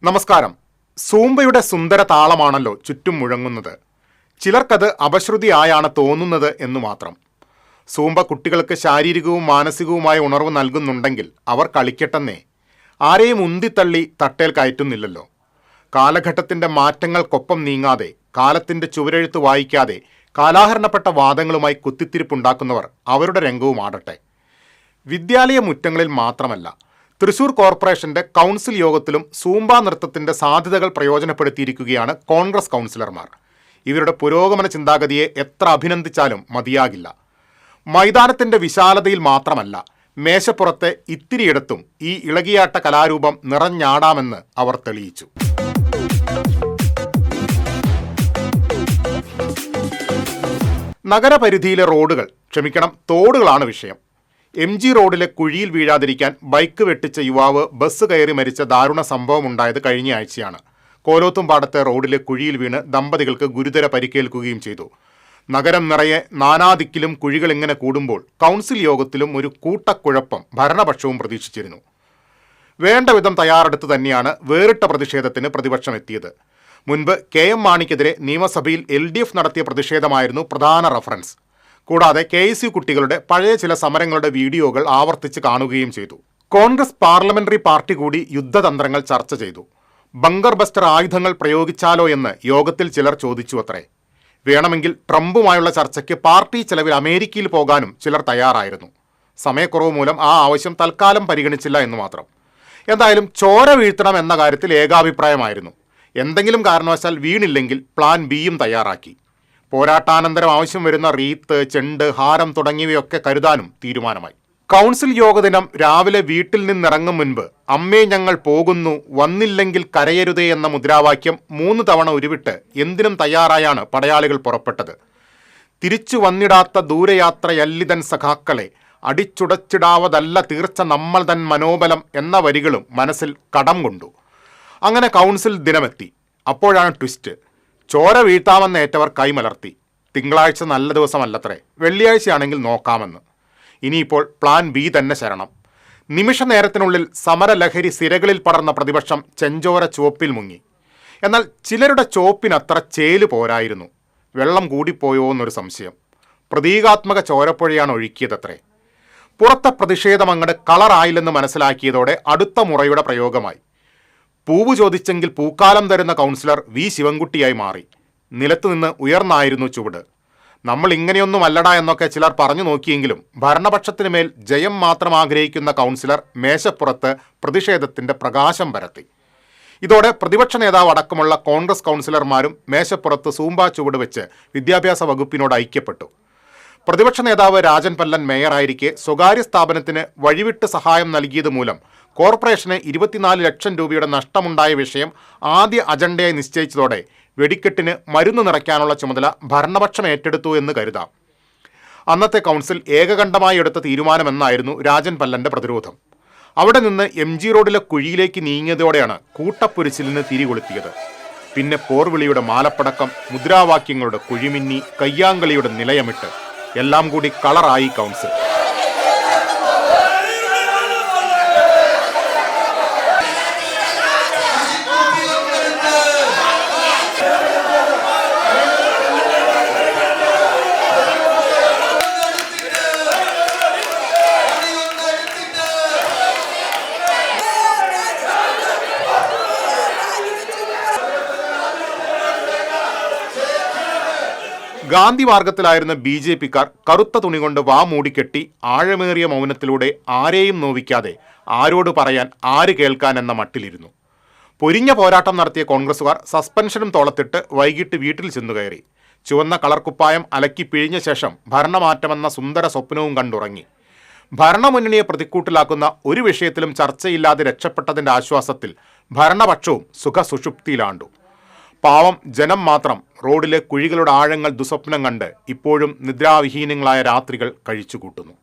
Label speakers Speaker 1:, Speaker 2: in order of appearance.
Speaker 1: നമസ്കാരം. സൂംബയുടെ സുന്ദര താളമാണല്ലോ ചുറ്റും മുഴങ്ങുന്നത്. ചിലർക്കത് അപശ്രുതിയായാണ് തോന്നുന്നത് എന്നു മാത്രം. സൂംബ കുട്ടികൾക്ക് ശാരീരികവും മാനസികവുമായ ഉണർവ് നൽകുന്നുണ്ടെങ്കിൽ അവർ കളിക്കട്ടെന്നേ. ആരെയും ഉന്തിത്തള്ളി തട്ടേൽ കയറ്റുന്നില്ലല്ലോ. കാലഘട്ടത്തിൻ്റെ മാറ്റങ്ങൾക്കൊപ്പം നീങ്ങാതെ, കാലത്തിൻ്റെ ചുവരെഴുത്ത് വായിക്കാതെ കാലാഹരണപ്പെട്ട വാദങ്ങളുമായി കുത്തിത്തിരിപ്പുണ്ടാക്കുന്നവർ അവരുടെ രംഗവും ആടട്ടെ. വിദ്യാലയ മുറ്റങ്ങളിൽ മാത്രമല്ല, തൃശൂർ കോർപ്പറേഷന്റെ കൗൺസിൽ യോഗത്തിലും സൂംബ നൃത്തത്തിന്റെ സാധ്യതകൾ പ്രയോജനപ്പെടുത്തിയിരിക്കുകയാണ് കോൺഗ്രസ് കൗൺസിലർമാർ. ഇവരുടെ പുരോഗമന ചിന്താഗതിയെ എത്ര അഭിനന്ദിച്ചാലും മതിയാകില്ല. മൈതാനത്തിന്റെ വിശാലതയിൽ മാത്രമല്ല, മേശപ്പുറത്തെ ഇത്തിരിയിടത്തും ഈ ഇളകിയാട്ട കലാരൂപം നിറഞ്ഞാടാമെന്ന് അവർ തെളിയിച്ചു. നഗരപരിധിയിലെ തോടുകളാണ് വിഷയം. MG റോഡിലെ കുഴിയിൽ വീഴാതിരിക്കാൻ ബൈക്ക് വെട്ടിച്ച യുവാവ് ബസ് കയറി മരിച്ച ദാരുണ സംഭവമുണ്ടായത് കഴിഞ്ഞ ആഴ്ചയാണ്. കോലോത്തുംപാടത്തെ റോഡിലെ കുഴിയിൽ വീണ് ദമ്പതികൾക്ക് ഗുരുതര പരിക്കേൽക്കുകയും ചെയ്തു. നഗരം നിറയെ നാനാദിക്കിലും കുഴികൾ ഇങ്ങനെ കൂടുമ്പോൾ കൗൺസിൽ യോഗത്തിലും ഒരു കൂട്ടക്കുഴപ്പം ഭരണപക്ഷവും പ്രതീക്ഷിച്ചിരുന്നു. വേണ്ട വിധം തയ്യാറെടുത്ത് തന്നെയാണ് വേറിട്ട പ്രതിഷേധത്തിന് പ്രതിപക്ഷം എത്തിയത്. മുൻപ് KM മാണിക്കെതിരെ നിയമസഭയിൽ LDF നടത്തിയ പ്രതിഷേധമായിരുന്നു പ്രധാന റഫറൻസ്. കൂടാതെ KSU കുട്ടികളുടെ പഴയ ചില സമരങ്ങളുടെ വീഡിയോകൾ ആവർത്തിച്ച് കാണുകയും ചെയ്തു. കോൺഗ്രസ് പാർലമെന്ററി പാർട്ടി കൂടി യുദ്ധതന്ത്രങ്ങൾ ചർച്ച ചെയ്തു. ബങ്കർ ബസ്റ്റർ ആയുധങ്ങൾ പ്രയോഗിച്ചാലോ എന്ന് യോഗത്തിൽ ചിലർ ചോദിച്ചു അത്രേ. വേണമെങ്കിൽ ട്രംപുമായുള്ള ചർച്ചയ്ക്ക് പാർട്ടി ചെലവിൽ അമേരിക്കയിൽ പോകാനും ചിലർ തയ്യാറായിരുന്നു. സമയക്കുറവ് മൂലം ആ ആവശ്യം തൽക്കാലം പരിഗണിച്ചില്ല എന്ന് മാത്രം. എന്തായാലും ചോര വീഴ്ത്തണം എന്ന കാര്യത്തിൽ ഏകാഭിപ്രായമായിരുന്നു. എന്തെങ്കിലും കാരണവശാൽ വീണില്ലെങ്കിൽ പ്ലാൻ ബിയും തയ്യാറാക്കി. പോരാട്ടാനന്തരം ആവശ്യം വരുന്ന റീത്ത്, ചെണ്ട്, ഹാരം തുടങ്ങിയവയൊക്കെ കരുതാനും തീരുമാനമായി. കൗൺസിൽ യോഗദിനം രാവിലെ വീട്ടിൽ നിന്നിറങ്ങും മുൻപ് അമ്മേ ഞങ്ങൾ പോകുന്നു, വന്നില്ലെങ്കിൽ കരയരുതേ എന്ന മുദ്രാവാക്യം 3 തവണ ഉരുവിട്ട് എന്തിനും തയ്യാറായാണ് പടയാളികൾ പുറപ്പെട്ടത്. തിരിച്ചു വന്നിടാത്ത ദൂരയാത്രയല്ലിതൻ സഖാക്കളെ, അടിച്ചുടച്ചിടാവതല്ല തീർച്ച നമ്മൾ തൻ മനോബലം എന്ന വരികളും മനസ്സിൽ കടം കൊണ്ടു. അങ്ങനെ കൗൺസിൽ ദിനമെത്തി. അപ്പോഴാണ് ട്വിസ്റ്റ്. ചോര വീഴ്ത്താമെന്നേറ്റവർ കൈമലർത്തി. തിങ്കളാഴ്ച നല്ല ദിവസമല്ലത്രേ, വെള്ളിയാഴ്ചയാണെങ്കിൽ നോക്കാമെന്ന്. ഇനിയിപ്പോൾ പ്ലാൻ ബി തന്നെ ശരണം. നിമിഷ നേരത്തിനുള്ളിൽ സമരലഹരി സിരകളിൽ പടർന്ന പ്രതിപക്ഷം ചെഞ്ചോര ചുവപ്പിൽ മുങ്ങി. എന്നാൽ ചിലരുടെ ചോപ്പിനത്ര ചേല് പോരായിരുന്നു. വെള്ളം കൂടിപ്പോയോ എന്നൊരു സംശയം. പ്രതീകാത്മക ചോരപ്പുഴയാണ് ഒഴുക്കിയതത്രേ. പുറത്തെ പ്രതിഷേധം അങ്ങട് കളറായില്ലെന്ന് മനസ്സിലാക്കിയതോടെ അടുത്ത മുറയുടെ പ്രയോഗമായി. പൂവ് ചോദിച്ചെങ്കിൽ പൂക്കാലം തരുന്ന കൗൺസിലർ V ശിവൻകുട്ടിയായി മാറി. നിലത്തുനിന്ന് ഉയർന്നായിരുന്നു ചുവട്. നമ്മൾ ഇങ്ങനെയൊന്നും അല്ലടാ എന്നൊക്കെ ചിലർ പറഞ്ഞു നോക്കിയെങ്കിലും ഭരണപക്ഷത്തിന് മേൽ ജയം മാത്രം ആഗ്രഹിക്കുന്ന കൗൺസിലർ മേശപ്പുറത്ത് പ്രതിഷേധത്തിന്റെ പ്രകാശം പരത്തി. ഇതോടെ പ്രതിപക്ഷ നേതാവ് അടക്കമുള്ള കോൺഗ്രസ് കൗൺസിലർമാരും മേശപ്പുറത്ത് സൂംബ ചുവട് വെച്ച് വിദ്യാഭ്യാസ വകുപ്പിനോട് ഐക്യപ്പെട്ടു. പ്രതിപക്ഷ നേതാവ് രാജൻ പല്ലൻ മേയറായിരിക്കെ സ്വകാര്യ സ്ഥാപനത്തിന് വഴിവിട്ട് സഹായം നൽകിയത് മൂലം കോർപ്പറേഷന് 24 ലക്ഷം രൂപയുടെ നഷ്ടമുണ്ടായ വിഷയം ആദ്യ അജണ്ടയായി നിശ്ചയിച്ചതോടെ വെടിക്കെട്ടിന് മരുന്ന് നിറയ്ക്കാനുള്ള ചുമതല ഭരണപക്ഷം ഏറ്റെടുത്തു എന്ന് കരുതാം. അന്നത്തെ കൗൺസിൽ ഏകകണ്ഠമായി എടുത്ത തീരുമാനമെന്നായിരുന്നു രാജൻ പല്ലന്റെ പ്രതിരോധം. അവിടെ നിന്ന് MG റോഡിലെ കുഴിയിലേക്ക് നീങ്ങിയതോടെയാണ് കൂട്ടപ്പൊരിച്ചിലിന് തിരികൊളുത്തിയത്. പിന്നെ പോർവിളിയുടെ മാലപ്പടക്കം, മുദ്രാവാക്യങ്ങളുടെ കുഴിമിന്നി, കയ്യാങ്കളിയുടെ നിലയമിട്ട് എല്ലാം കൂടി കളറായി കൗൺസിൽ. ഗാന്ധി മാർഗത്തിലായിരുന്ന BJPക്കാർ കറുത്ത തുണി കൊണ്ട് വാ മൂടിക്കെട്ടി ആഴമേറിയ മൗനത്തിലൂടെ ആരെയും നോവിക്കാതെ ആരോട് പറയാൻ, ആര് കേൾക്കാൻ എന്ന മട്ടിലിരുന്നു. പൊരിഞ്ഞ പോരാട്ടം നടത്തിയ കോൺഗ്രസുകാർ സസ്പെൻഷനും തോളത്തിട്ട് വൈകിട്ട് വീട്ടിൽ ചെന്നു കയറി. ചുവന്ന കളർക്കുപ്പായം അലക്കി പിഴിഞ്ഞ ശേഷം ഭരണമാറ്റമെന്ന സുന്ദര സ്വപ്നവും കണ്ടുറങ്ങി. ഭരണമുന്നണിയെ പ്രതിക്കൂട്ടിലാക്കുന്ന ഒരു വിഷയത്തിലും ചർച്ചയില്ലാതെ രക്ഷപ്പെട്ടതിൻ്റെ ആശ്വാസത്തിൽ ഭരണപക്ഷവും സുഖസുഷുപ്തിയിലാണ്ടു. പാവം ജനം മാത്രം റോഡിലെ കുഴികളുടെ ആഴങ്ങൾ ദുസ്വപ്നം കണ്ട് ഇപ്പോഴും നിദ്രാവിഹീനങ്ങളായ രാത്രികൾ കഴിച്ചുകൂട്ടുന്നു.